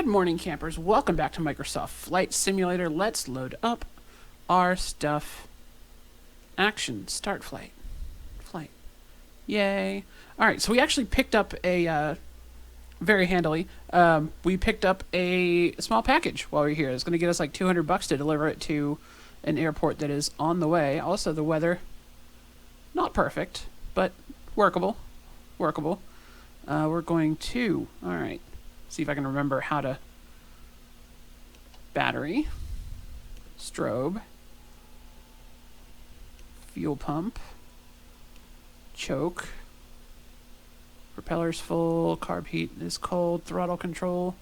Good morning, campers. Welcome back to Microsoft Flight Simulator. Let's load up our stuff. Action. Start flight. Flight. Yay. Alright, so we actually picked up a, very handily, we picked up a small package while we were here. It's going to get us like $200 to deliver it to an airport that is on the way. Also, the weather, not perfect, but workable. Workable. We're going to, alright, see if I can remember how to, battery, strobe, fuel pump, choke, propeller's full, carb heat is cold, throttle control.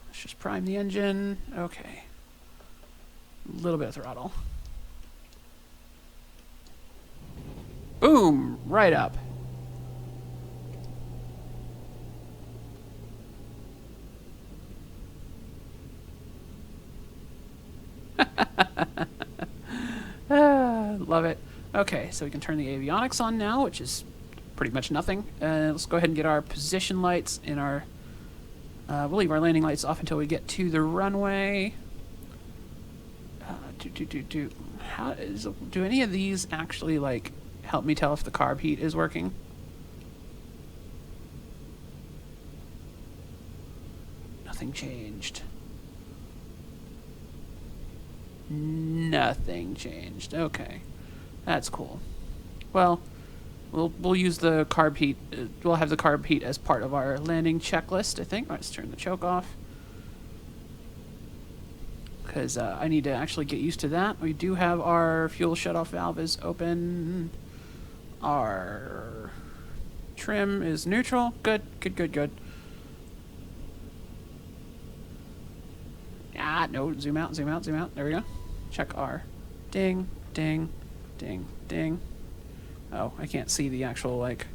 Let's just prime the engine. Okay. A little bit of throttle. Boom! Right up. Love it. Okay, so we can turn the avionics on now, which is pretty much nothing. Let's go ahead and get our position lights in our... we'll leave our landing lights off until we get to the runway. Do any of these actually, like, help me tell if the carb heat is working? Nothing changed. Nothing changed. Okay. That's cool. Well, we'll use the carb heat. We'll have the carb heat as part of our landing checklist, I think. Let's turn the choke off. Because I need to actually get used to that. We do have our fuel shutoff valve is open. Our trim is neutral. Good, good, good, good. Ah, no, zoom out, zoom out, zoom out. There we go. Check our ding, ding, ding, ding. Oh, I can't see the actual, like,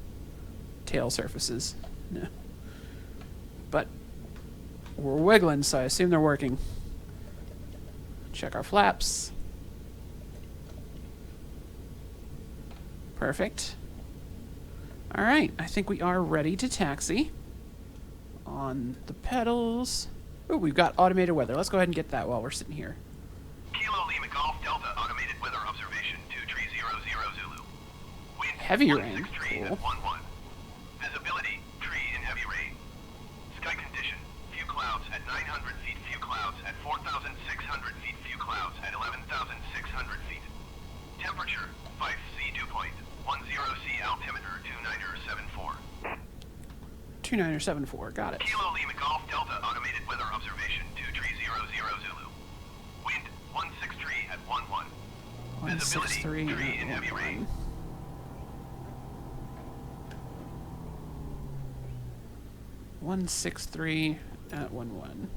tail surfaces. No. But we're wiggling, so I assume they're working. Check our flaps. Perfect. Alright, I think we are ready to taxi. On the pedals. Oh, we've got automated weather. Let's go ahead and get that while we're sitting here. Kilo Lima Golf Delta automated weather observation 2300 Zulu. Wind Heavy rain. 163 Cool. at 11. Visibility tree in heavy rain. Sky condition few clouds at 900 feet, few clouds at 4,600 feet, few clouds at 11,600 feet. Temperature 5C dew point 10C altimeter 2974. 2974, got it. Kilo Lima Golf Delta automated weather observation 2300 Zulu. Wind 163 at 11. 163 Visibility tree in heavy rain. 163 at 11.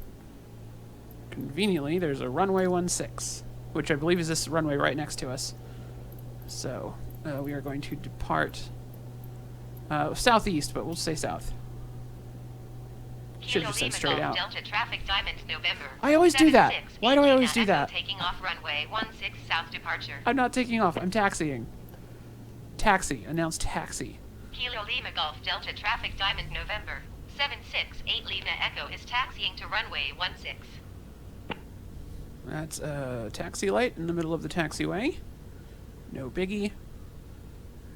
Conveniently, there's a runway 16, which I believe is this runway right next to us. So, we are going to depart southeast, but we'll stay south. Should have just said straight out. Delta traffic Diamond November. I always do that. Why do I always do that? Taking off runway 16 south departure. I'm not taking off. I'm taxiing. Taxi. Announce taxi. Kilo Lima Golf Delta traffic Diamond November. 768 Lima Echo is taxiing to runway 16. That's a taxi light in the middle of the taxiway. No biggie.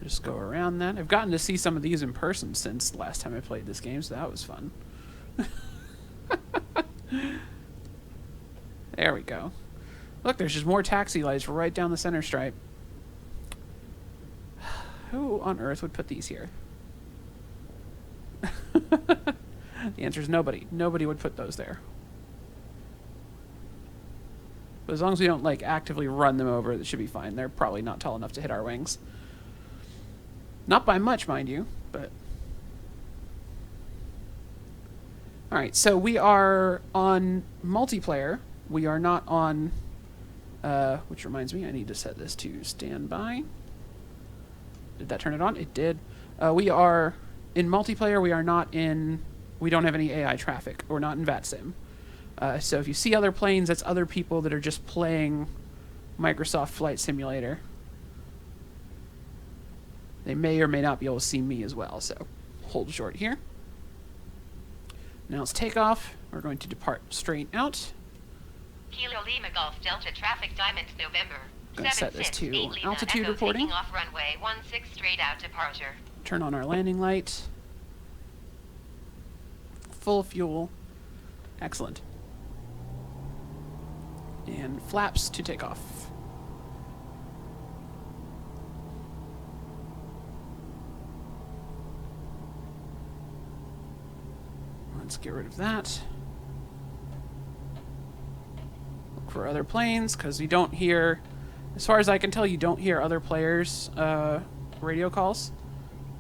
Just go around that. I've gotten to see some of these in person since the last time I played this game, so that was fun. There we go. Look, there's just more taxi lights right down the center stripe. Who on earth would put these here? The answer is nobody. Nobody would put those there. But as long as we don't, like, actively run them over, that should be fine. They're probably not tall enough to hit our wings. Not by much, mind you, but... Alright, so we are on multiplayer. We are not on... which reminds me, I need to set this to standby. Did that turn it on? It did. We are... In multiplayer, we are not in... We don't have any AI traffic. We're not in VATSIM. So if you see other planes, that's other people that are just playing Microsoft Flight Simulator. They may or may not be able to see me as well, so hold short here. Now let's take off. We're going to depart straight out. Kilo Lima Golf Delta Traffic Diamond November. I'm going to set this to 768 Lima altitude Echo reporting. taking off runway 16 straight out departure. Turn on our landing light. Full fuel. Excellent. And flaps to take off. Let's get rid of that. Look for other planes, because you don't hear, as far as I can tell, you don't hear other players' radio calls,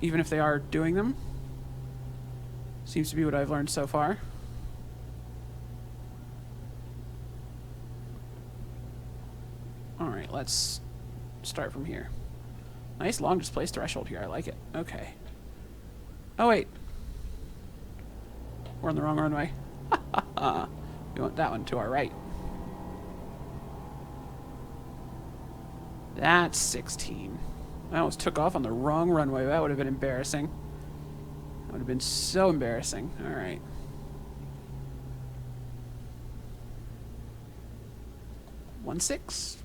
even if they are doing them. Seems to be what I've learned so far. Alright, let's start from here. Nice long displace threshold here, I like it. Okay. Oh wait. We're on the wrong runway. We want that one to our right. That's 16. I almost took off on the wrong runway. That would have been embarrassing. That would have been so embarrassing. Alright. One six.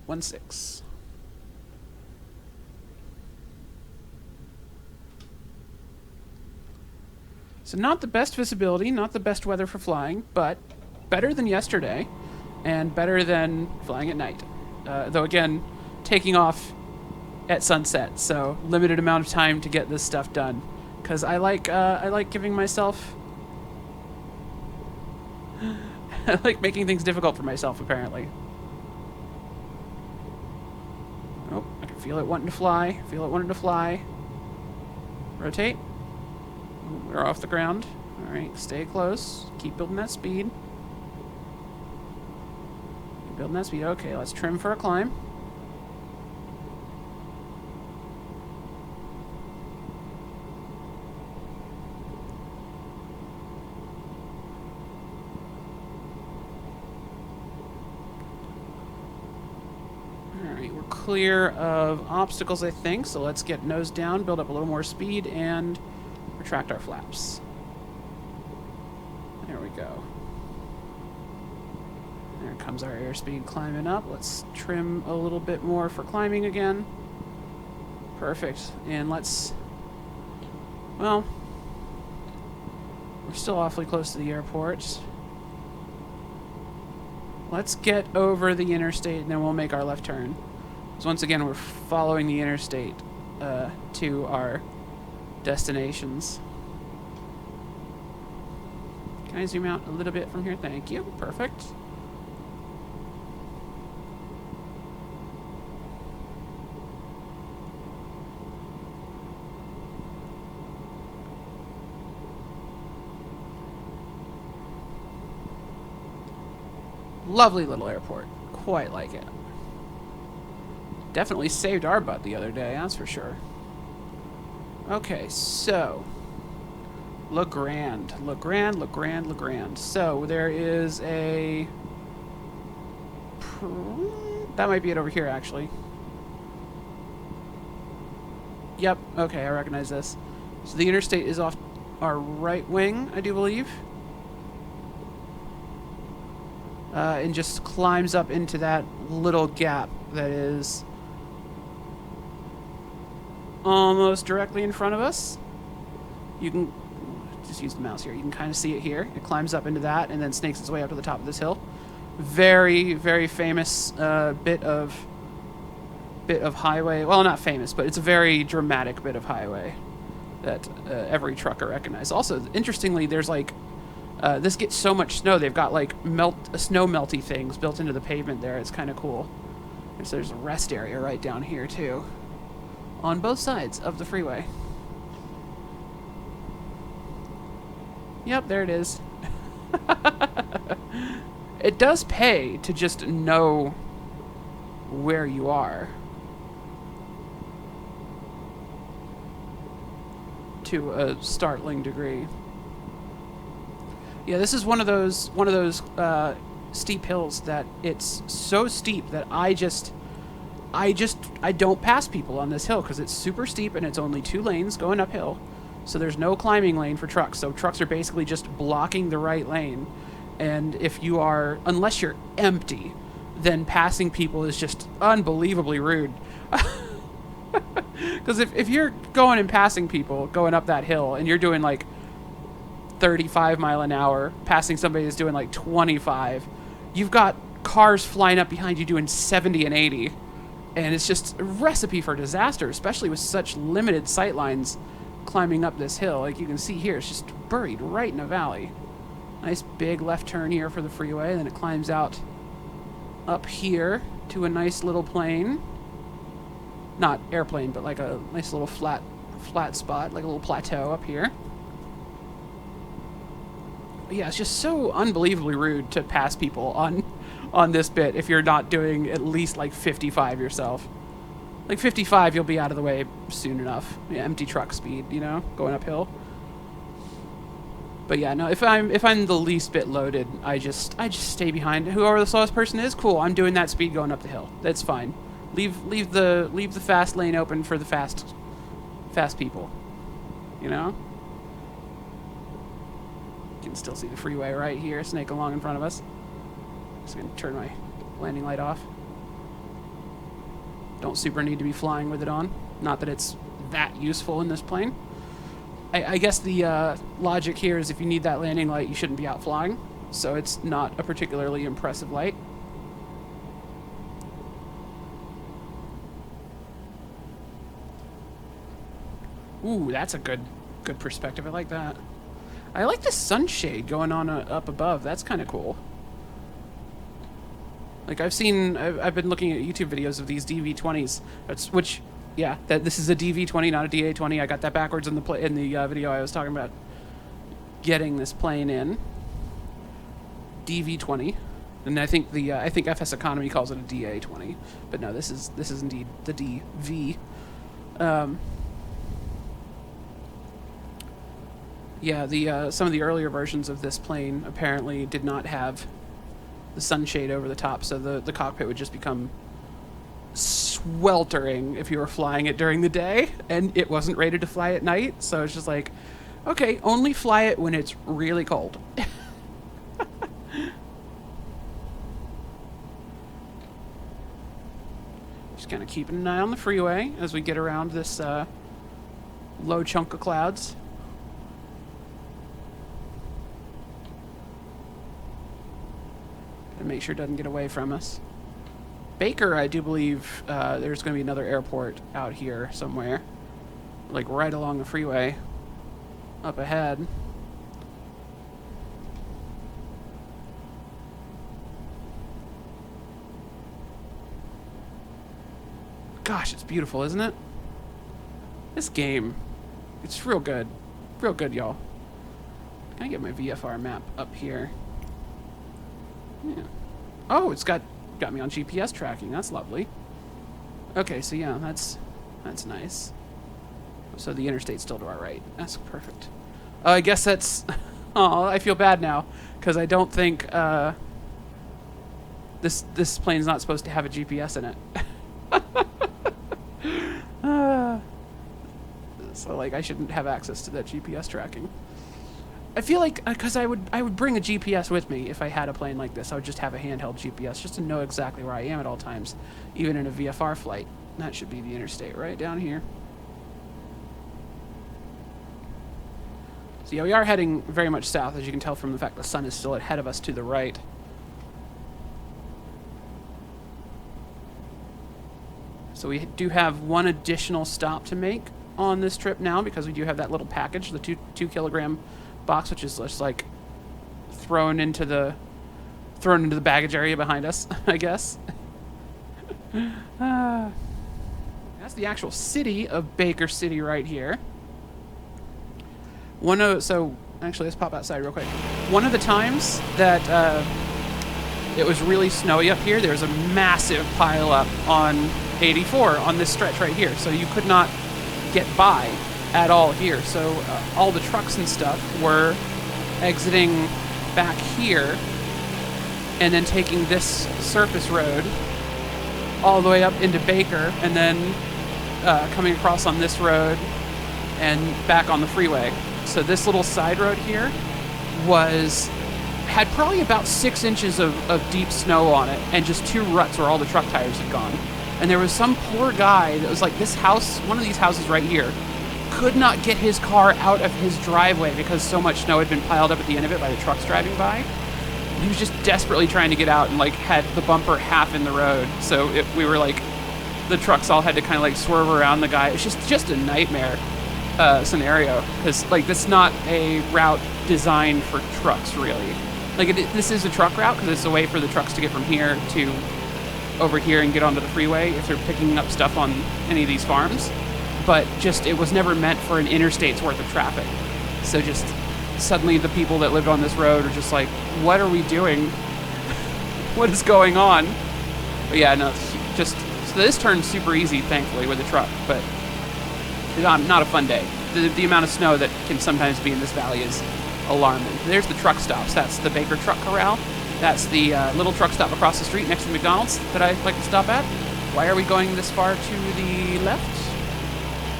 So not the best visibility, not the best weather for flying, but better than yesterday, and better than flying at night. Though again, taking off at sunset, so limited amount of time to get this stuff done. Because I like giving myself, I like making things difficult for myself. Apparently. Oh, I can feel it wanting to fly. Rotate. We're off the ground. Alright, stay close. Keep building that speed. Okay, let's trim for a climb. Alright, we're clear of obstacles, I think, so let's get nose down, build up a little more speed, and retract our flaps. There we go. There comes our airspeed climbing up. Let's trim a little bit more for climbing again. Perfect. And let's... Well, we're still awfully close to the airport. Let's get over the interstate and then we'll make our left turn. So once again, we're following the interstate to our destinations. Can I zoom out a little bit from here? Thank you. Perfect. Lovely little airport. Quite like it. Definitely saved our butt the other day, that's for sure. Okay, so LeGrand. So there is a... That might be it over here, actually. Yep, okay, I recognize this. So the interstate is off our right wing, I do believe. And just climbs up into that little gap that is almost directly in front of us. You can just use the mouse here. You can kind of see it here. It climbs up into that and then snakes its way up to the top of this hill. Very, very famous bit of highway. Well, not famous, but it's a very dramatic bit of highway that every trucker recognizes. Also, interestingly, there's like this gets so much snow. They've got like snow melty things built into the pavement there. It's kind of cool. So there's a rest area right down here too, on both sides of the freeway. Yep, there it is. It does pay to just know where you are to a startling degree. Yeah, this is one of those steep hills that it's so steep that I don't pass people on this hill because it's super steep and it's only 2 lanes going uphill. So there's no climbing lane for trucks. So trucks are basically just blocking the right lane. And if you are, unless you're empty, then passing people is just unbelievably rude. Because if you're going and passing people, going up that hill, and you're doing like 35 mile an hour, passing somebody that's doing like 25, you've got cars flying up behind you doing 70 and 80. And it's just a recipe for disaster, especially with such limited sight lines climbing up this hill. Like you can see here, it's just buried right in a valley. Nice big left turn here for the freeway, and then it climbs out up here to a nice little plane. Not airplane, but like a nice little flat spot, like a little plateau up here. But yeah, it's just so unbelievably rude to pass people on this bit if you're not doing at least like 55 yourself. Like 55, you'll be out of the way soon enough. Yeah, empty truck speed, you know, going uphill. But yeah, no, if I'm the least bit loaded, I just stay behind. Whoever the slowest person is, cool. I'm doing that speed going up the hill. That's fine. Leave the fast lane open for the fast people. You know? You can still see the freeway right here, snake along in front of us. Just gonna turn my landing light off. Don't super need to be flying with it on. Not that it's that useful in this plane. I guess the logic here is if you need that landing light, you shouldn't be out flying. So it's not a particularly impressive light. Ooh, that's a good perspective. I like that. I like the sunshade going on up above. That's kind of cool. Like I've been looking at YouTube videos of these DV20s, this is a DV20, not a DA20. I got that backwards in the video I was talking about getting this plane in. DV20, and I think FSEconomy calls it a DA20, but no, this is indeed the DV. Yeah, some of the earlier versions of this plane apparently did not have the sunshade over the top, so the cockpit would just become sweltering if you were flying it during the day, and it wasn't rated to fly at night, so it's just like, okay, only fly it when it's really cold. Just kind of keeping an eye on the freeway as we get around this low chunk of clouds. Make sure it doesn't get away from us. Baker, I do believe there's going to be another airport out here somewhere. Like right along the freeway. Up ahead. Gosh, it's beautiful, isn't it? This game, it's real good. Real good, y'all. Can I get my VFR map up here? Yeah. Oh, it's got me on GPS tracking. That's lovely. Okay, so yeah, that's nice. So the interstate's still to our right. That's perfect. I guess that's... Oh, I feel bad now, because I don't think this plane's not supposed to have a GPS in it. So like I shouldn't have access to that GPS tracking. I feel like, because I would bring a GPS with me if I had a plane like this. I would just have a handheld GPS just to know exactly where I am at all times, even in a VFR flight. That should be the interstate right down here. So yeah, we are heading very much south, as you can tell from the fact the sun is still ahead of us to the right. So we do have one additional stop to make on this trip now, because we do have that little package, the 2 kilogram box, which is just like thrown into the baggage area behind us, I guess. That's the actual city of Baker City right here. So actually, let's pop outside real quick. One of the times that it was really snowy up here, there's a massive pile up on 84 on this stretch right here, so you could not get by at all here. So all the trucks and stuff were exiting back here and then taking this surface road all the way up into Baker, and then coming across on this road and back on the freeway. So this little side road here was had probably about 6 inches of deep snow on it, and just 2 ruts where all the truck tires had gone. And there was some poor guy that was like, this house, one of these houses right here, could not get his car out of his driveway because so much snow had been piled up at the end of it by the trucks driving by. He was just desperately trying to get out and like had the bumper half in the road. So we were like, the trucks all had to kind of like swerve around the guy. It's just a nightmare scenario, because like this is not a route designed for trucks really. Like this is a truck route because it's a way for the trucks to get from here to over here and get onto the freeway if they're picking up stuff on any of these farms. But just, it was never meant for an interstate's worth of traffic. So just suddenly the people that lived on this road are just like, what are we doing? What is going on? But yeah, no, just, so this turned super easy, thankfully, with the truck, but not a fun day. The amount of snow that can sometimes be in this valley is alarming. There's the truck stops. That's the Baker Truck Corral. That's the little truck stop across the street next to McDonald's that I like to stop at. Why are we going this far to the left?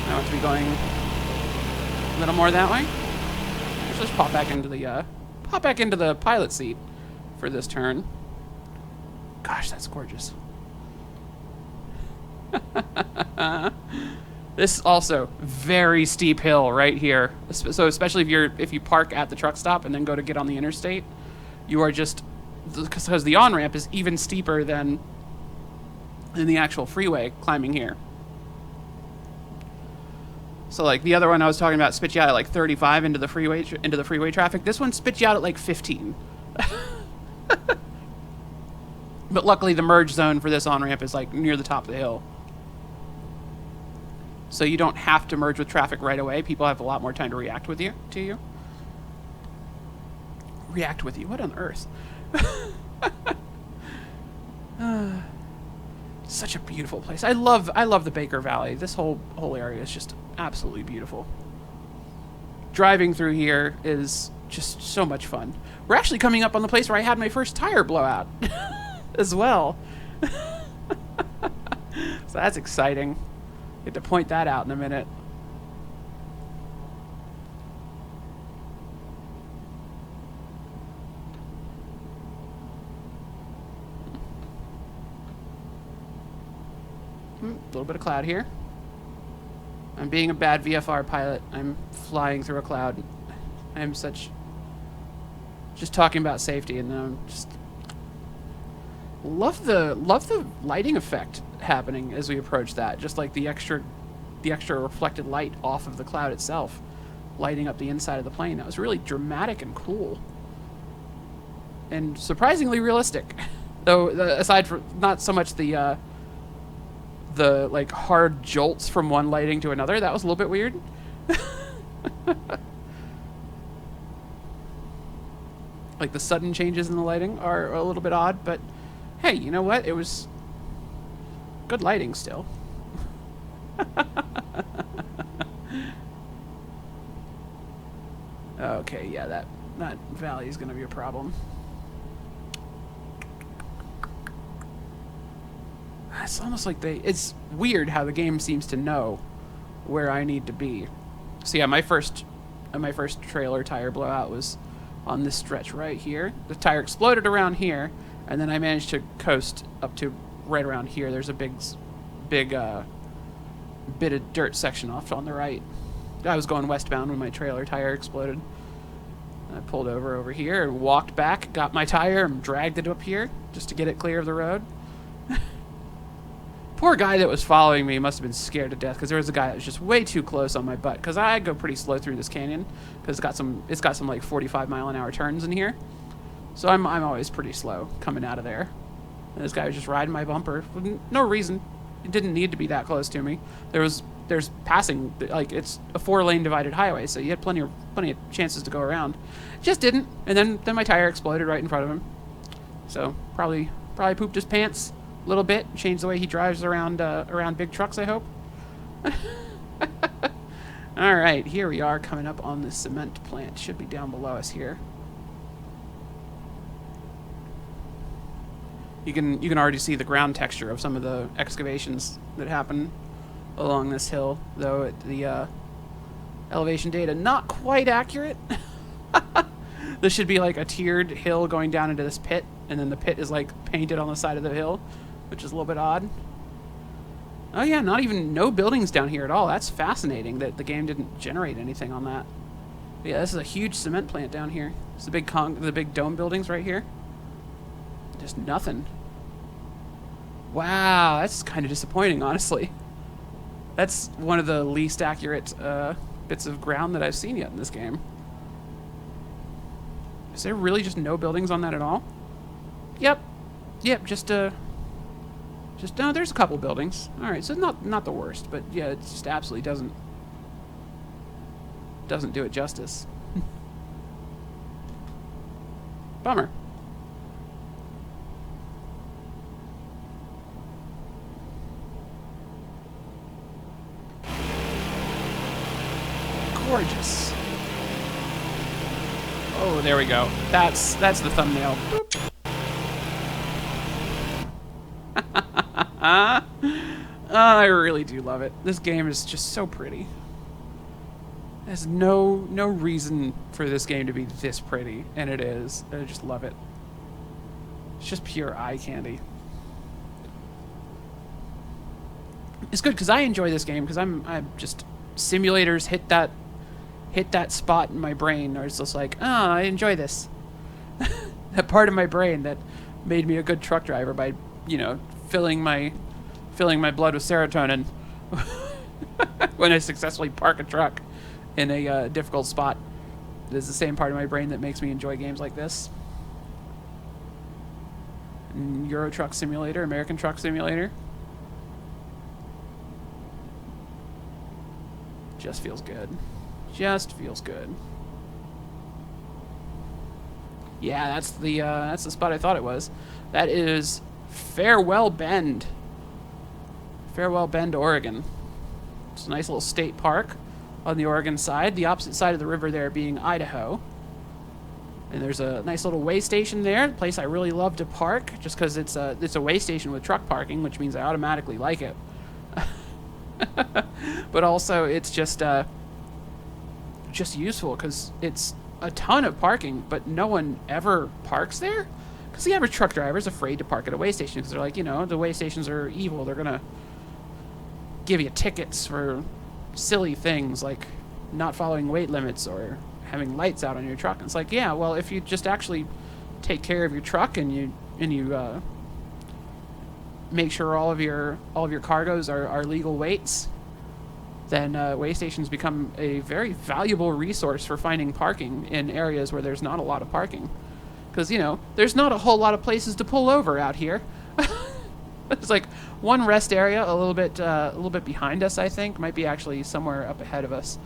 I want to be going a little more that way. Let's just pop back into the pilot seat for this turn. Gosh, that's gorgeous. This is also very steep hill right here. So especially if you park at the truck stop and then go to get on the interstate, you are just, because the on-ramp is even steeper than the actual freeway climbing here. So like the other one I was talking about spits you out at like 35 into the freeway traffic. This one spits you out at like 15. But luckily the merge zone for this on-ramp is like near the top of the hill. So you don't have to merge with traffic right away. People have a lot more time to react with you. React with you? What on earth? Such a beautiful place. I love the Baker Valley. This whole area is just absolutely beautiful. Driving through here is just so much fun. We're actually coming up on the place where I had my first tire blowout as well. So that's exciting. Get to point that out in a minute. A little bit of cloud here. I'm being a bad VFR pilot. I'm flying through a cloud. I'm such... just talking about safety, and then I'm just... Love the lighting effect happening as we approach that. Just like the extra reflected light off of the cloud itself, lighting up the inside of the plane. That was really dramatic and cool. And surprisingly realistic. Though, aside from not so much the like hard jolts from one lighting to another, that was a little bit weird. Like the sudden changes in the lighting are a little bit odd, but hey, you know what? It was good lighting still. Okay, yeah, that valley is going to be a problem. It's almost like it's weird how the game seems to know where I need to be. So yeah, my first trailer tire blowout was on this stretch right here. The tire exploded around here, and then I managed to coast up to right around here. There's a big bit of dirt section off on the right. I was going westbound when my trailer tire exploded. I pulled over here and walked back, got my tire, and dragged it up here just to get it clear of the road. Poor guy that was following me must have been scared to death, because there was a guy that was just way too close on my butt, because I go pretty slow through this canyon, because it's got some like 45-mile-an-hour turns in here. So I'm always pretty slow coming out of there. And this guy was just riding my bumper for no reason. It didn't need to be that close to me. There's passing, like, it's a 4-lane divided highway, so you had plenty of chances to go around. Just didn't, and then my tire exploded right in front of him. So probably pooped his pants a little bit, changed the way he drives around big trucks, I hope. All right, here we are coming up on the cement plant. Should be down below us here. You can already see the ground texture of some of the excavations that happen along this hill, though the elevation data not quite accurate. This should be like a tiered hill going down into this pit, and then the pit is like painted on the side of the hill, which is a little bit odd. Oh yeah, no buildings down here at all. That's fascinating that the game didn't generate anything on that. But yeah, this is a huge cement plant down here. It's the big dome buildings right here. Just nothing. Wow, that's kind of disappointing, honestly. That's one of the least accurate bits of ground that I've seen yet in this game. Is there really just no buildings on that at all? Yep, just no, there's a couple buildings. All right, so not the worst, but yeah, it just absolutely doesn't do it justice. Bummer. Gorgeous. Oh, there we go. That's the thumbnail. I really do love it. This game is just so pretty. There's no reason for this game to be this pretty, and it is. I just love it. It's just pure eye candy. It's good because I enjoy this game because I'm just simulators hit that spot in my brain where it's just like, oh, I enjoy this. That part of my brain that made me a good truck driver by, you know, filling my blood with serotonin when I successfully park a truck in a difficult spot. It is the same part of my brain that makes me enjoy games like this. Euro Truck Simulator, American Truck Simulator. Just feels good. Just feels good. Yeah, that's the spot I thought it was. That is Farewell Bend. Farewell Bend, Oregon. It's a nice little state park on the Oregon side. The opposite side of the river there being Idaho. And there's a nice little way station there, a place I really love to park, just because it's a way station with truck parking, which means I automatically like it. But also, it's just useful because it's a ton of parking, but no one ever parks there. Because the average truck driver is afraid to park at a way station because they're like, you know, the way stations are evil. They're gonna give you tickets for silly things like not following weight limits or having lights out on your truck. And it's like, yeah, well, if you just actually take care of your truck and you make sure all of your cargoes are legal weights, then way stations become a very valuable resource for finding parking in areas where there's not a lot of parking. Because, you know, there's not a whole lot of places to pull over out here. There's like one rest area a little bit behind us, I think. Might be actually somewhere up ahead of us.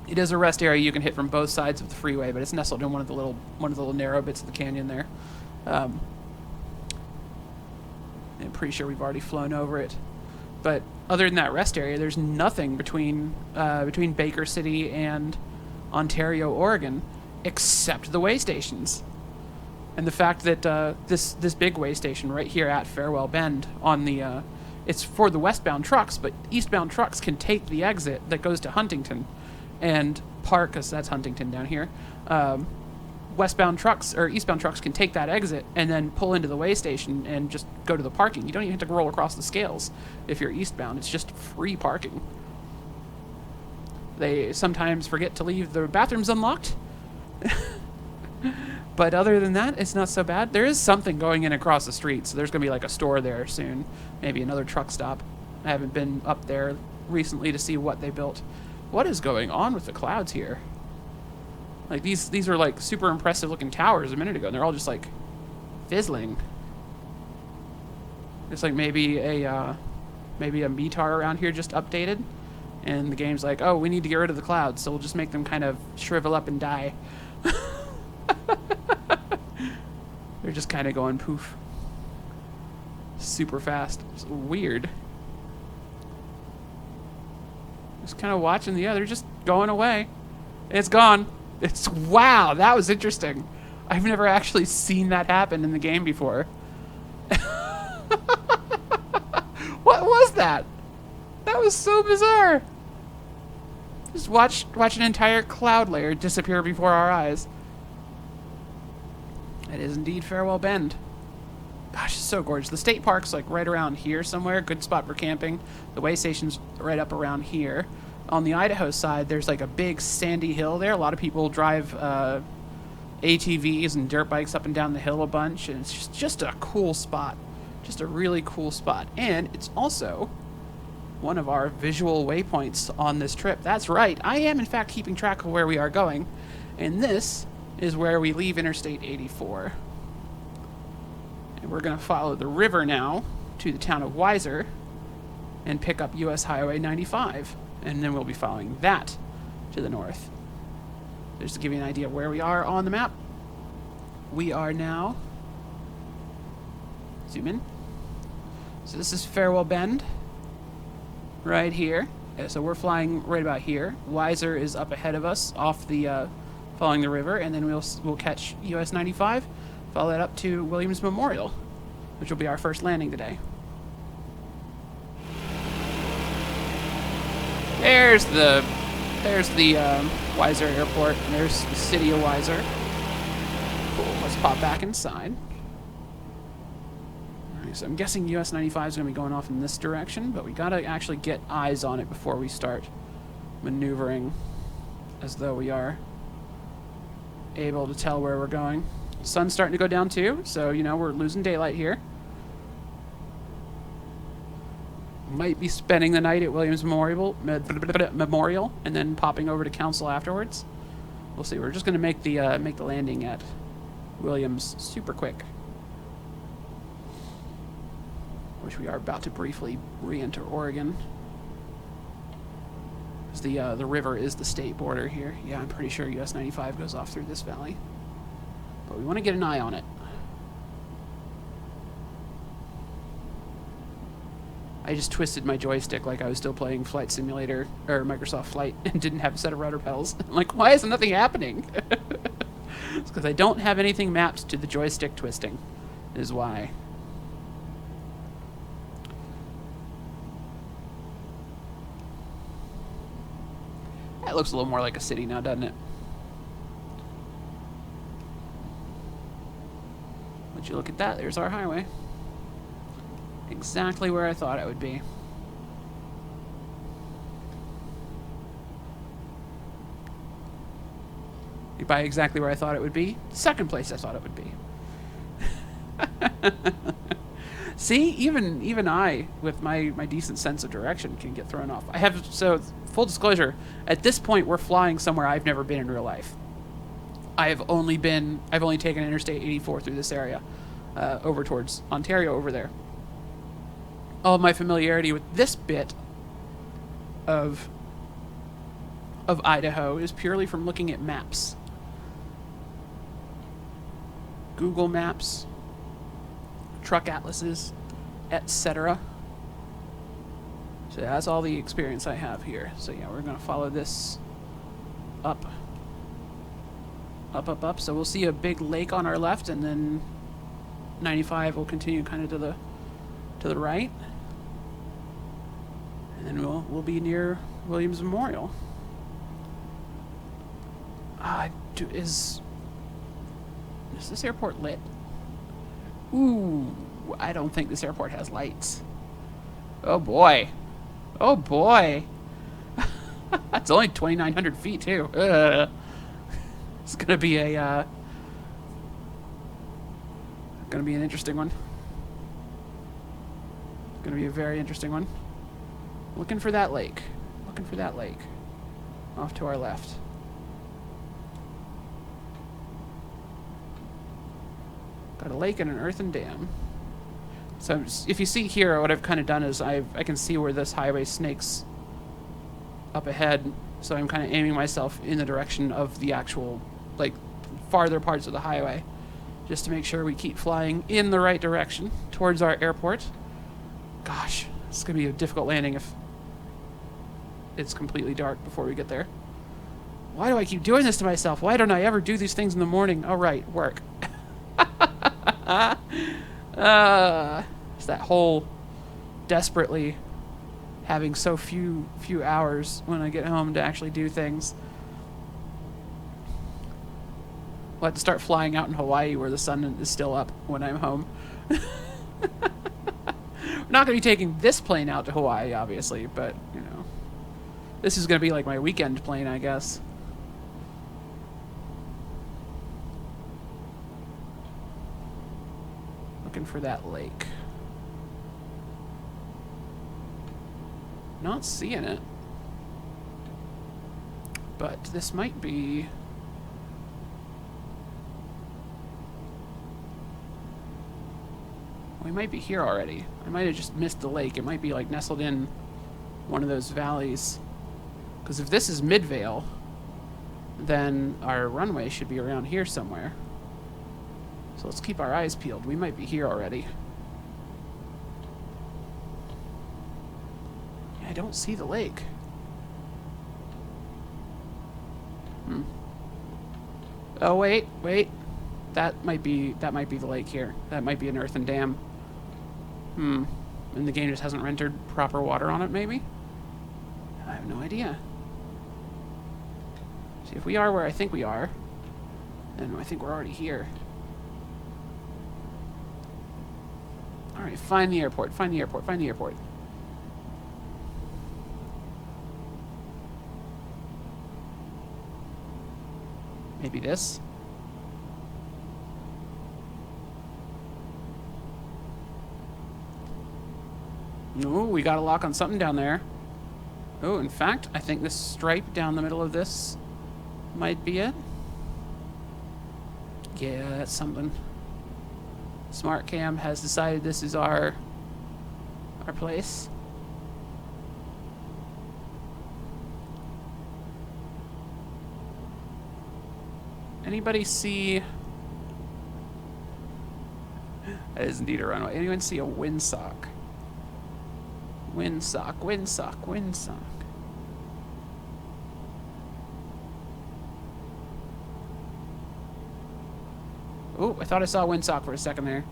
It is a rest area you can hit from both sides of the freeway, but it's nestled in one of the little narrow bits of the canyon there. I'm pretty sure we've already flown over it. But other than that rest area, there's nothing between Baker City and Ontario, Oregon, except the way stations. And the fact that this big way station right here at Farewell Bend on the it's for the westbound trucks, but eastbound trucks can take the exit that goes to Huntington and park, because that's Huntington down here. Westbound trucks or eastbound trucks can take that exit and then pull into the way station and just go to the parking. You don't even have to roll across the scales if you're eastbound. It's just free parking. They sometimes forget to leave the bathrooms unlocked. But other than that, it's not so bad. There is something going in across the street, so there's going to be like a store there soon. Maybe another truck stop. I haven't been up there recently to see what they built. What is going on with the clouds here? Like, these are like super impressive looking towers a minute ago, and they're all just like fizzling. It's like maybe a METAR around here just updated, and the game's like, oh, we need to get rid of the clouds, so we'll just make them kind of shrivel up and die. They're just kind of going poof. Super fast. It's weird. Just kind of watching they're just going away. It's gone. Wow, that was interesting. I've never actually seen that happen in the game before. What was that? That was so bizarre. Just watch an entire cloud layer disappear before our eyes. It is indeed Farewell Bend. Gosh, it's so gorgeous. The state park's like right around here somewhere. Good spot for camping. The way station's right up around here. On the Idaho side, there's like a big sandy hill there. A lot of people drive ATVs and dirt bikes up and down the hill a bunch, and it's just a cool spot. Just a really cool spot. And it's also one of our visual waypoints on this trip. That's right. I am, in fact, keeping track of where we are going. And this is where we leave Interstate 84. And we're going to follow the river now to the town of Weiser and pick up US Highway 95. And then we'll be following that to the north. Just to give you an idea of where we are on the map. We are now... Zoom in. So this is Farewell Bend. Right here. So we're flying right about here. Weiser is up ahead of us off the... following the river. And then we'll catch US 95. Follow that up to Williams Memorial, which will be our first landing today. There's the Weiser Airport, and there's the city of Weiser. Cool, let's pop back inside. Alright, so I'm guessing US 95 is going to be going off in this direction, but we got to actually get eyes on it before we start maneuvering as though we are able to tell where we're going. Sun's starting to go down too, so, you know, we're losing daylight here. Might be spending the night at Williams Memorial and then popping over to Council afterwards. We'll see. We're just going to make the landing at Williams super quick, which we are about to briefly re-enter Oregon. The river is the state border here. Yeah, I'm pretty sure US 95 goes off through this valley, but we want to get an eye on it. I just twisted my joystick like I was still playing Flight Simulator or Microsoft Flight and didn't have a set of rudder pedals. I'm like, why is nothing happening? It's because I don't have anything mapped to the joystick twisting, is why. That looks a little more like a city now, doesn't it? Would you look at that? There's our highway. Exactly where I thought it would be. By exactly where I thought it would be, second place I thought it would be. See, even I, with my decent sense of direction, can get thrown off. I have, so full disclosure, at this point we're flying somewhere I've never been in real life. I've only taken Interstate 84 through this area, over towards Ontario over there. All of my familiarity with this bit of Idaho is purely from looking at maps. Google Maps, truck atlases, etc. So that's all the experience I have here. So yeah, we're going to follow this up. Up. So we'll see a big lake on our left, and then 95 will continue kind of to the right. And then we'll be near Williams Memorial. Is this airport lit? Ooh, I don't think this airport has lights. Oh boy. Oh boy. It's only 2,900 feet too. It's gonna be an interesting one. Gonna be a very interesting one. Looking for that lake. Off to our left. Got a lake and an earthen dam. So if you see here, what I've kind of done is I can see where this highway snakes up ahead. So I'm kind of aiming myself in the direction of the actual, like, farther parts of the highway, just to make sure we keep flying in the right direction towards our airport. Gosh, it's going to be a difficult landing if it's completely dark before we get there. Why do I keep doing this to myself? Why don't I ever do these things in the morning? Oh, right, work. It's that whole desperately having so few hours when I get home to actually do things. We'll have to start flying out in Hawaii where the sun is still up when I'm home. We're not going to be taking this plane out to Hawaii, obviously, but, you know. This is going to be like my weekend plane, I guess. Looking for that lake. Not seeing it. But this might be... We might be here already. I might have just missed the lake. It might be like nestled in one of those valleys. Because if this is Midvale, then our runway should be around here somewhere. So let's keep our eyes peeled. We might be here already. Yeah, I don't see the lake. Oh wait. That might be the lake here. That might be an earthen dam. And the game just hasn't rendered proper water on it, maybe? I have no idea. See, if we are where I think we are, then I think we're already here. Alright, find the airport, find the airport, find the airport. Maybe this? Oh, we got a lock on something down there. Oh, in fact, I think this stripe down the middle of this might be it. Yeah, that's something. Smart Cam has decided this is our place. Anybody see... That is indeed a runway. Anyone see a windsock? Windsock, windsock, windsock. Oh, I thought I saw a windsock for a second there.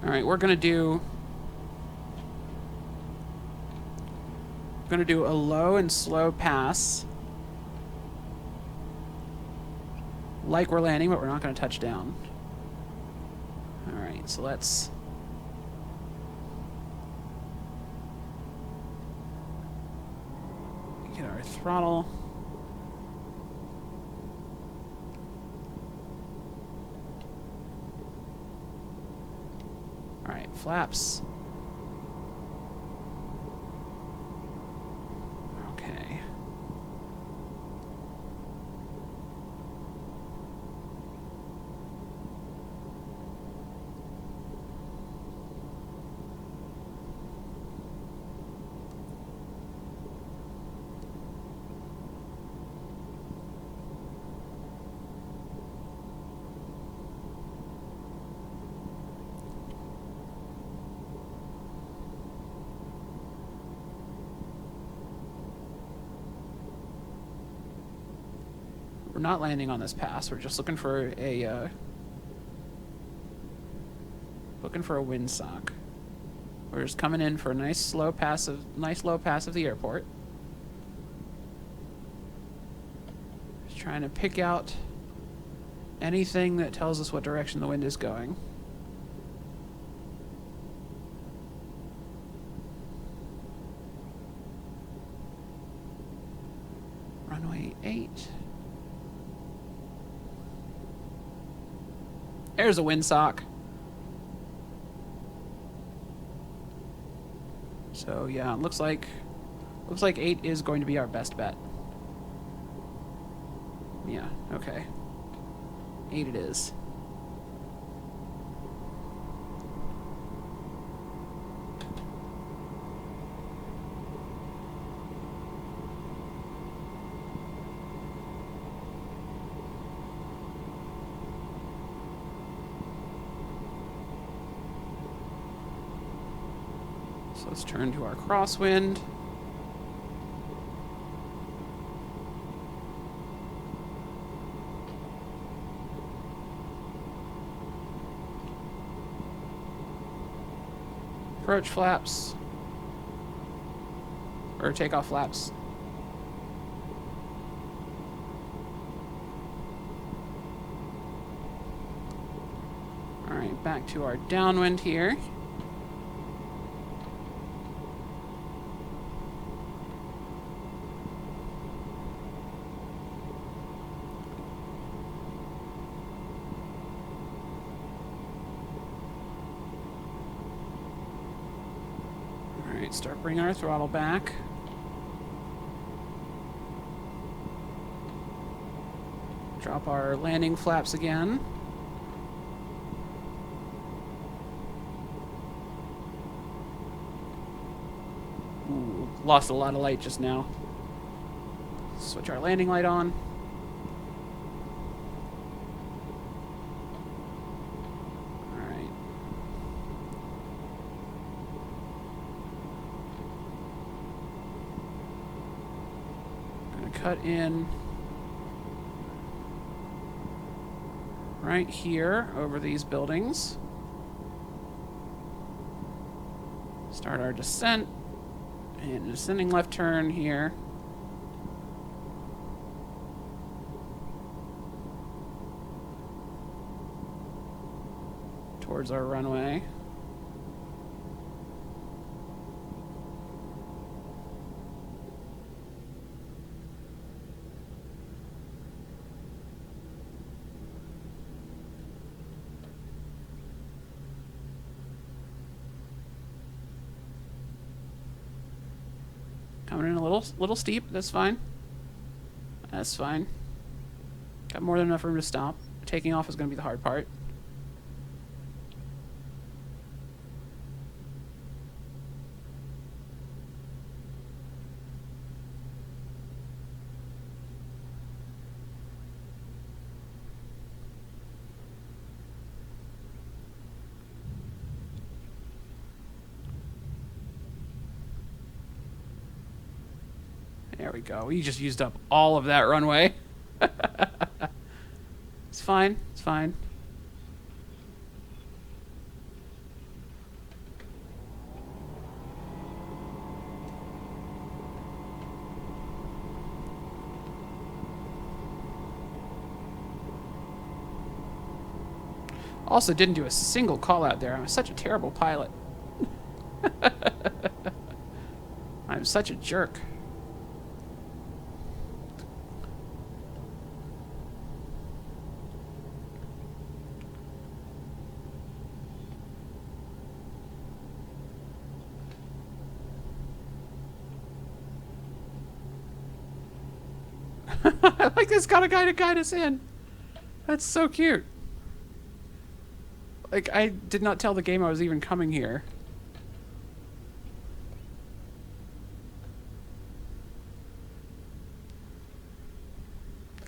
Alright, we're gonna do a low and slow pass. Like we're landing, but we're not gonna touch down. Alright, so let's get our throttle. Alright, flaps. Okay. We're not landing on this pass. We're just looking for a windsock. We're just coming in for a nice low pass of the airport. Just trying to pick out anything that tells us what direction the wind is going. Runway 8. There's a windsock. So yeah, it looks like 8 is going to be our best bet. Yeah, okay. 8 it is. So let's turn to our crosswind. Approach flaps. Or takeoff flaps. Alright, back to our downwind here. Alright, start bringing our throttle back. Drop our landing flaps again. Ooh, lost a lot of light just now. Switch our landing light on. Alright. Gonna cut in right here over these buildings. Start our descent. And descending left turn here. Towards our runway. Coming in a little steep. That's fine. That's fine. Got more than enough room to stop. Taking off is going to be the hard part. There we go. We just used up all of that runway. It's fine. It's fine. Also didn't do a single call out there. I'm such a terrible pilot. I'm such a jerk. I like this kind of guy to guide us in. That's so cute. Like, I did not tell the game I was even coming here.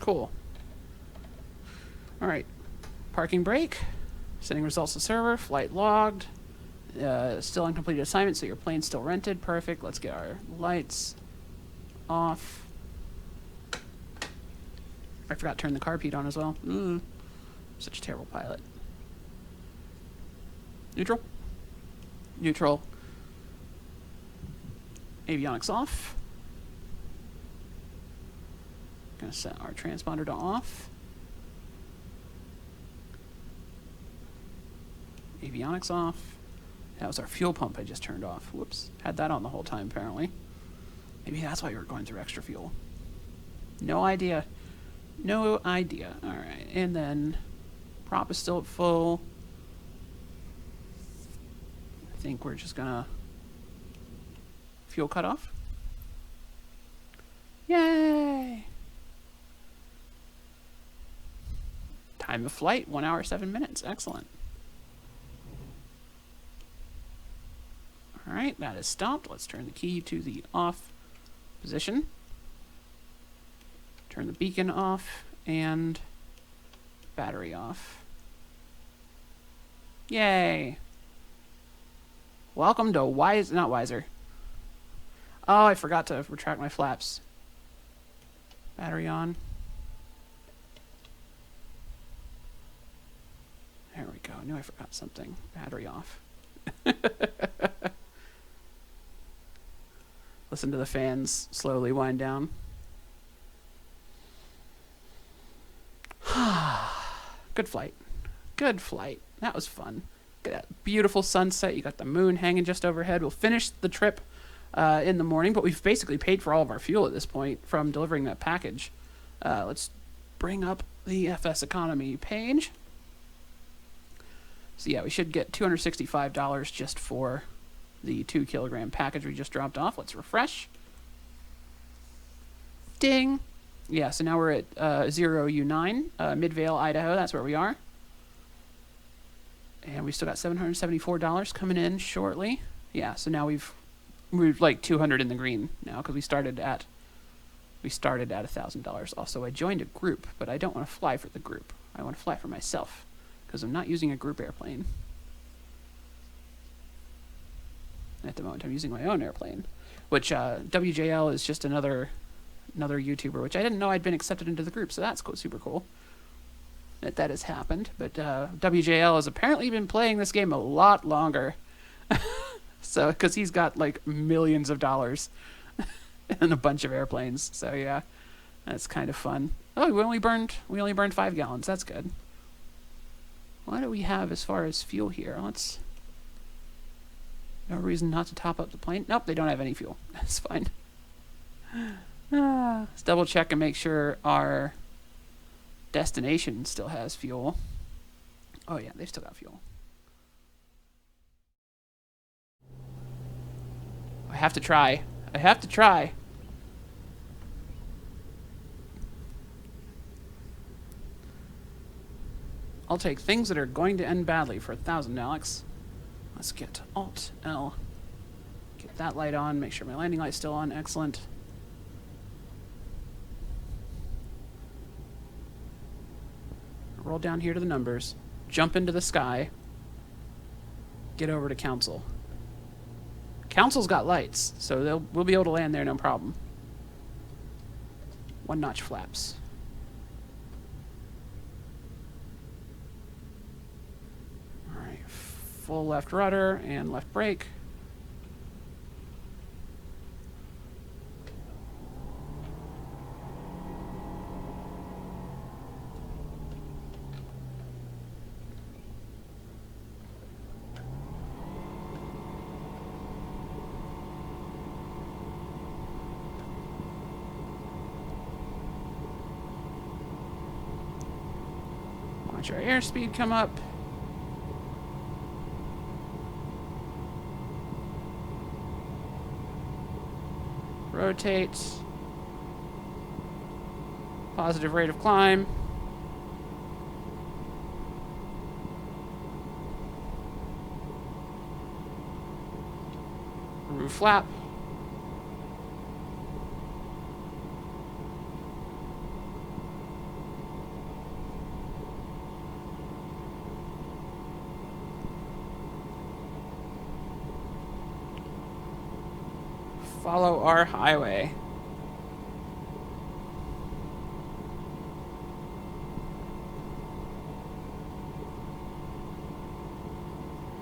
Cool. Alright. Parking brake. Sending results to server. Flight logged. Still uncompleted assignment, so your plane's still rented. Perfect. Let's get our lights off. I forgot to turn the carb heat on as well. Such a terrible pilot. Neutral. Neutral. Avionics off. Gonna set our transponder to off. Avionics off. That was our fuel pump I just turned off. Whoops. Had that on the whole time, apparently. Maybe that's why we were going through extra fuel. No idea. No idea. Alright, and then prop is still at full. I think we're just gonna fuel cut off. Yay! Time of flight, 1 hour, 7 minutes. Excellent. Alright, that is stopped. Let's turn the key to the off position. Turn the beacon off and battery off. Yay! Welcome to not Weiser. Oh, I forgot to retract my flaps. Battery on. There we go. I knew I forgot something. Battery off. Listen to the fans slowly wind down. Good flight. Good flight. That was fun. Look at that beautiful sunset. You got the moon hanging just overhead. We'll finish the trip in the morning, but we've basically paid for all of our fuel at this point from delivering that package. Let's bring up the FSEconomy page. So yeah, we should get $265 just for the 2 kilogram package we just dropped off. Let's refresh. Ding. Yeah, so now we're at 0U9, Midvale, Idaho. That's where we are. And we still got $774 coming in shortly. Yeah, so now we've like 200 in the green now because we started at $1,000. Also, I joined a group, but I don't want to fly for the group. I want to fly for myself because I'm not using a group airplane. At the moment, I'm using my own airplane, which WJL is just another YouTuber, which I didn't know I'd been accepted into the group, so that's cool, super cool that has happened. But WJL has apparently been playing this game a lot longer, so because he's got like millions of dollars and a bunch of airplanes. So yeah, that's kind of fun. Oh, we only burned 5 gallons. That's good. What do we have as far as fuel here? No reason not to top up the plane. Nope, they don't have any fuel. That's fine. Let's double check and make sure our destination still has fuel. Oh yeah, they've still got fuel. I have to try. I'll take things that are going to end badly for 1,000, Alex. Let's get Alt-L. Get that light on. Make sure my landing light's still on. Excellent. Roll down here to the numbers. Jump into the sky. Get over to Council. Council's got lights, so we'll be able to land there no problem. 1-notch flaps. Full left rudder and left brake. Watch our airspeed come up. Rotate. Positive rate of climb. Roof flap. Follow our highway.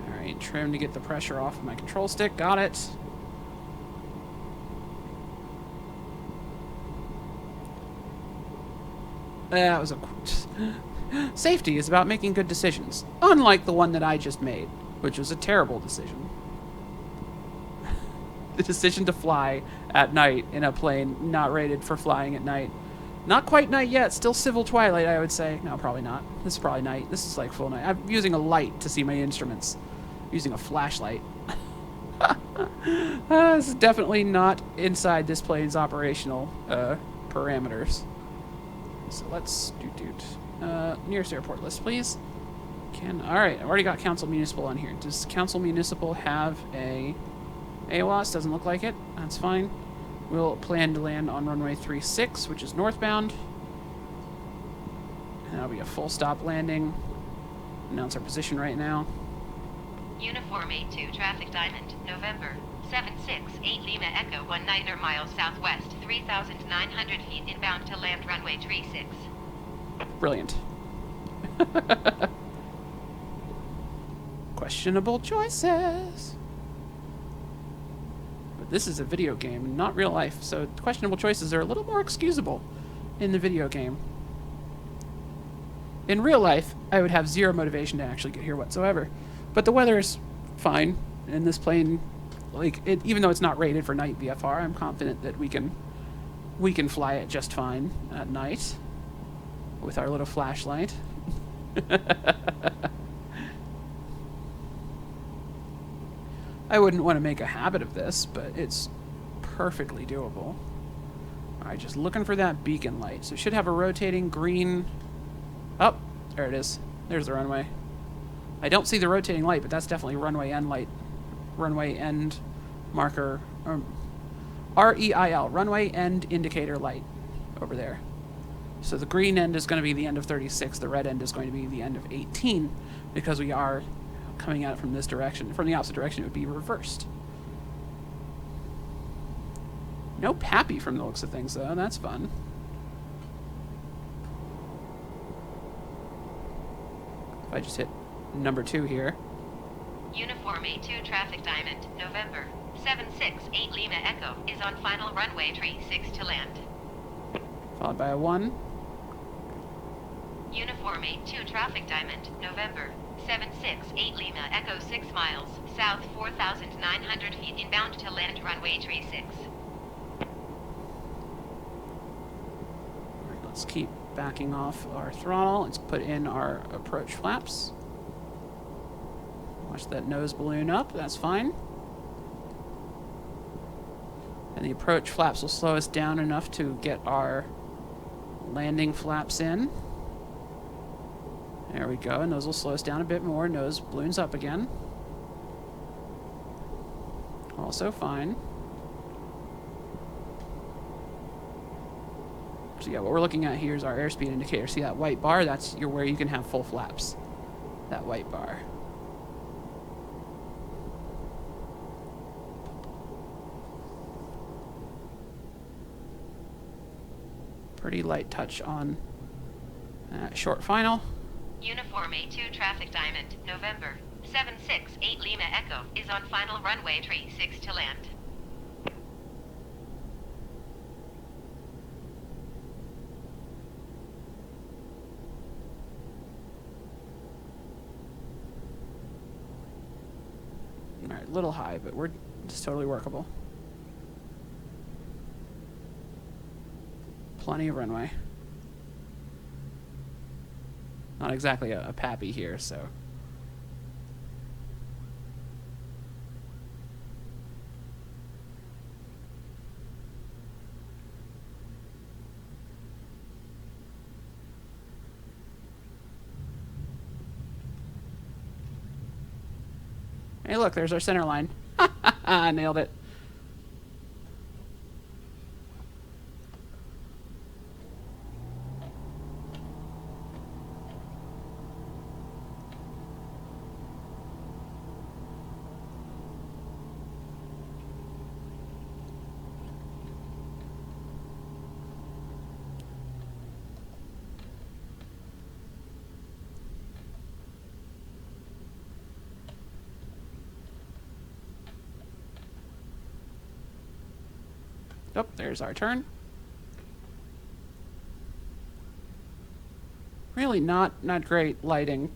Alright, trim to get the pressure off of my control stick. Got it. That was a... Safety is about making good decisions, unlike the one that I just made, which was a terrible decision. The decision to fly at night in a plane not rated for flying at night. Not quite night yet, still civil twilight, I would say. No, probably not. This is probably night. This is like full night. I'm using a light to see my instruments. I'm using a flashlight. This is definitely not inside this plane's operational parameters. So let's nearest airport list, please. Alright, I've already got Council Municipal on here. Does Council Municipal have a AWAS? Doesn't look like it. That's fine. We'll plan to land on runway 36, which is northbound. And that'll be a full stop landing. Announce our position right now. Uniform 82 traffic Diamond, November 768 Lima Echo 19 miles southwest, 3,900 feet inbound to land runway 36. Brilliant. Questionable choices. But this is a video game, not real life, so questionable choices are a little more excusable in the video game. In real life, I would have zero motivation to actually get here whatsoever. But the weather is fine, and this plane, like, even though it's not rated for night VFR, I'm confident that we can fly it just fine at night with our little flashlight. I wouldn't want to make a habit of this, but it's perfectly doable. Alright, just looking for that beacon light. So it should have a rotating green... Oh, there it is. There's the runway. I don't see the rotating light, but that's definitely runway end light. Runway end marker. REIL, runway end indicator light over there. So the green end is going to be the end of 36. The red end is going to be the end of 18 because we are coming at it from this direction. From the opposite direction, it would be reversed. No Pappy from the looks of things, though. That's fun. If I just hit number 2 here. Uniform A2 traffic Diamond, November 768 Lima Echo is on final runway 36 to land. Followed by a 1. Uniform A2 traffic Diamond, November 768 Lima Echo 6 miles, south 4,900 feet inbound to land runway 36. Alright, let's keep backing off our throttle. Let's put in our approach flaps. Watch that nose balloon up, that's fine. And the approach flaps will slow us down enough to get our landing flaps in. There we go, and those will slow us down a bit more. Nose balloons up again. Also fine. So yeah, what we're looking at here is our airspeed indicator. See that white bar? That's where you can have full flaps. That white bar. Pretty light touch on short final. Uniform A2 traffic Diamond, November 768 Lima Echo is on final runway 36 to land. Alright, a little high, but it's totally workable. Plenty of runway. Not exactly a Pappy here, so. Hey, look, there's our center line. Nailed it. Oh, there's our turn. Really not great lighting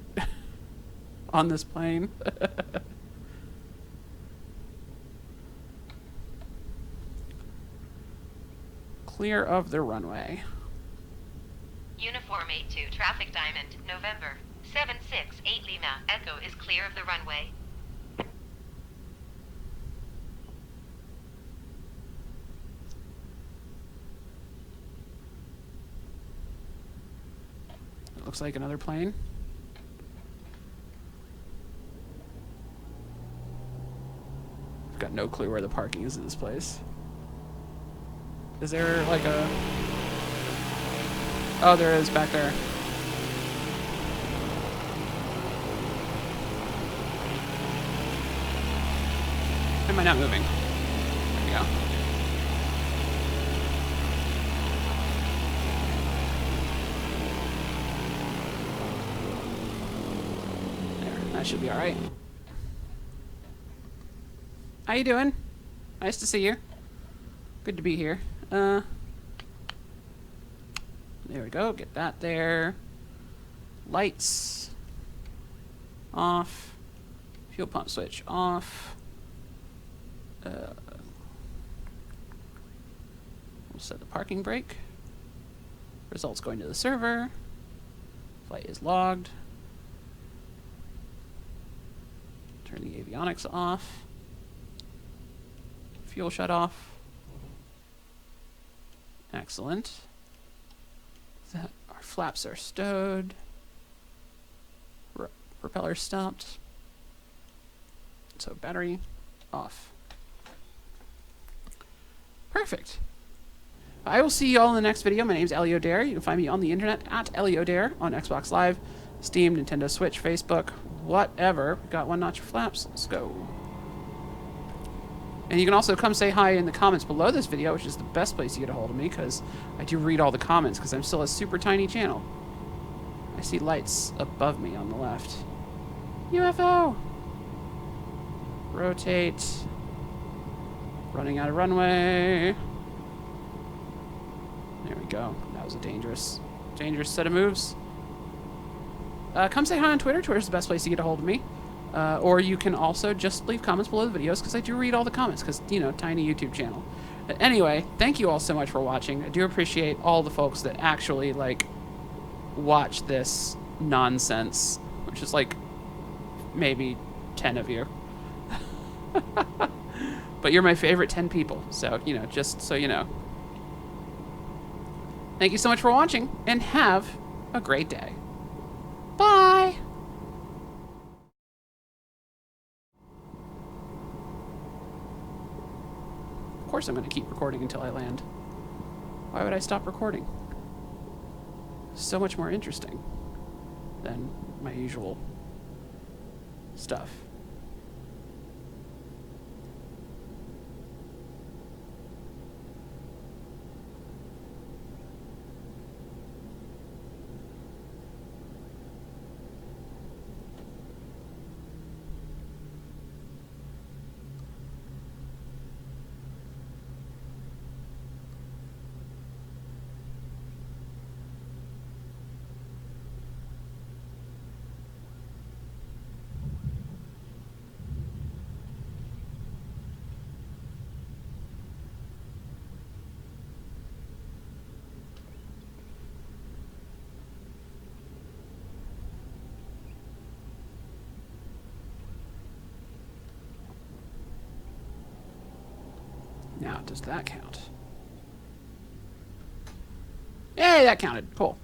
on this plane. Clear of the runway. Uniform A2 traffic Diamond, November 768 Lima Echo is clear of the runway. Looks like another plane. I've got no clue where the parking is in this place. Is there like a... Oh, there is back there. Am I not moving? There we go. That should be alright. How you doing? Nice to see you. Good to be here. There we go. Get that there. Lights off. Fuel pump switch off. We'll set the parking brake. Results going to the server. Flight is logged. Turn the avionics off. Fuel shut off. Excellent. Our flaps are stowed. Propeller stopped. So battery off. Perfect. I will see you all in the next video. My name is Eliodare. You can find me on the internet at Eliodare on Xbox Live, Steam, Nintendo Switch, Facebook, whatever. Got one notch of flaps. Let's go. And you can also come say hi in the comments below this video, which is the best place to get a hold of me, because I do read all the comments, because I'm still a super tiny channel. I see lights above me on the left. UFO! Rotate. Running out of runway. There we go. That was a dangerous set of moves. Come say hi on Twitter. Twitter's the best place to get a hold of me. Or you can also just leave comments below the videos, because I do read all the comments, because, you know, tiny YouTube channel. Anyway, thank you all so much for watching. I do appreciate all the folks that actually, like, watch this nonsense, which is, like, maybe 10 of you. But you're my favorite 10 people, so, you know, just so you know. Thank you so much for watching, and have a great day. Bye! Of course I'm going to keep recording until I land. Why would I stop recording? So much more interesting than my usual stuff. Now, does that count? Hey, that counted. Cool.